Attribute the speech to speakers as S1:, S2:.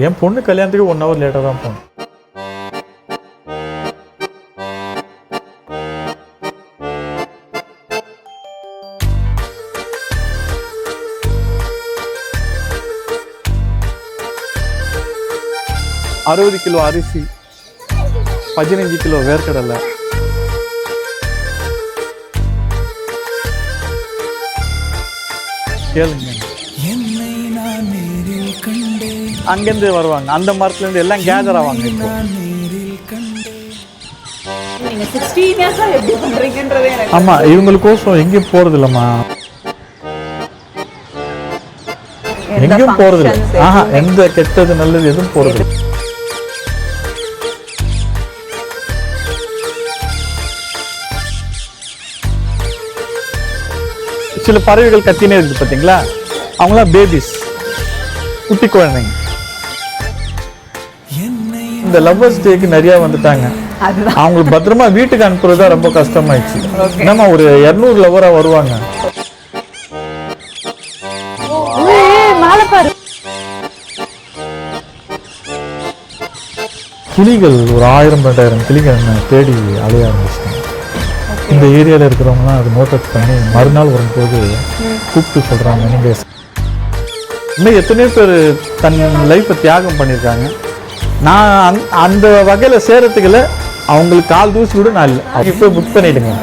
S1: என் பொண்ணு கல்யாணத்துக்கு 1 hour லேட்டாக தான் போகணும். $60 கிலோ அரிசி, 15 கிலோ வேர்க்கடலை, கேளுங்க. அங்கேருந்து வருவாங்க, அந்த மரத்துலேருந்து எல்லாம் கேதர் ஆவாங்க. இப்போ ஆமாம், இவங்களுக்கோசம் எங்கேயும் போகிறது இல்லைம்மா, எங்கேயும் போகிறது இல்லை. எந்த கெட்டது நல்லது எதுவும் போகிறது இல்லை. சில பறவைகள் கத்தினே இருக்குது பார்த்தீங்களா, அவங்களாம் பேபிஸ், குட்டி குழந்தைங்க. இந்த லவ்வர்ஸ் டேக்கு நிறைய வந்துட்டாங்க. அவங்களுக்கு பத்திரமா வீட்டுக்கு அனுப்புறது தான் ரொம்ப கஷ்டமாயிடுச்சு. நம்ம ஒரு 200 லவ்வரா வருவாங்க. கிளிகள் ஒரு 1000-2000 கிளிகள் என்ன தேடி அலைய ஆரம்பிச்சிட்டாங்க. இந்த ஏரியாவில் இருக்கிறவங்களாம் அது நோட்டஸ் பண்ணி மறுநாள் வரும்போது கூப்பிட்டு சொல்கிறாங்க, நீங்கள் இன்னும் எத்தனையோ பேர் தன் லைஃப்பை தியாகம் பண்ணியிருக்காங்க. நான் அந்த வகையில் சேரத்துக்குள்ள அவங்களுக்கு கால் தூசி கூட நான் இல்லை. இப்போ புக் பண்ணிவிடுங்க.